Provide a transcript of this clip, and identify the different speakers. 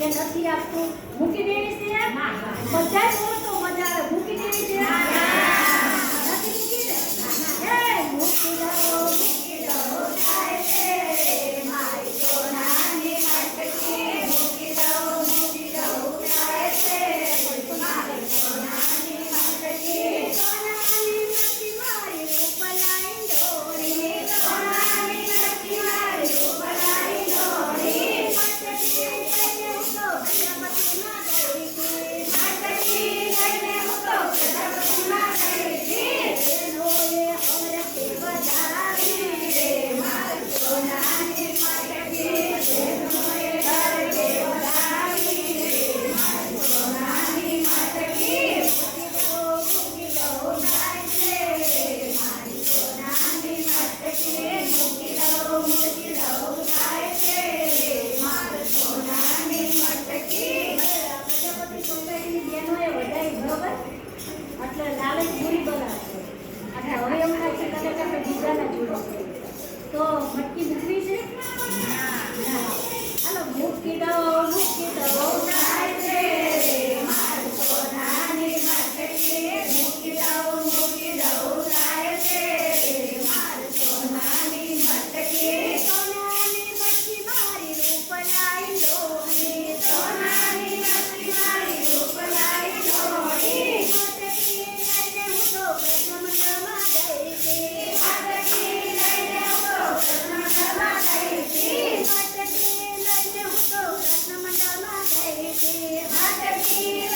Speaker 1: કે નથી આપતું મૂકી દેવી છે બધા બોલો તો મજા આવે મૂકી દેવી છે નથી મૂકી દે એ મૂકી દો થાય છે મારી સોનાની મટકી મૂકી દો થાય છે મારી સોનાની મટકી સોનાની મટકી મારી રૂપલાઈ ડોરી સોનાની મટકી મારી રૂપલાઈ ડોરી મટકી એટલે લાલચ પૂરી બનાવશે એટલે હવે એવું થાય છે કદાચ આપણે બીજાના જોડે તો મટકી મૂકવી છે હાલો મૂકી દો થાય છે મારી સોનાની મટકી મૂકી દો થાય છે મારી સોનાની મટકી સોનાની મટકી મારી રૂપલાઈ ડોરી સોનાની મટકી મારી રૂપલાઈ ડોરી મટકી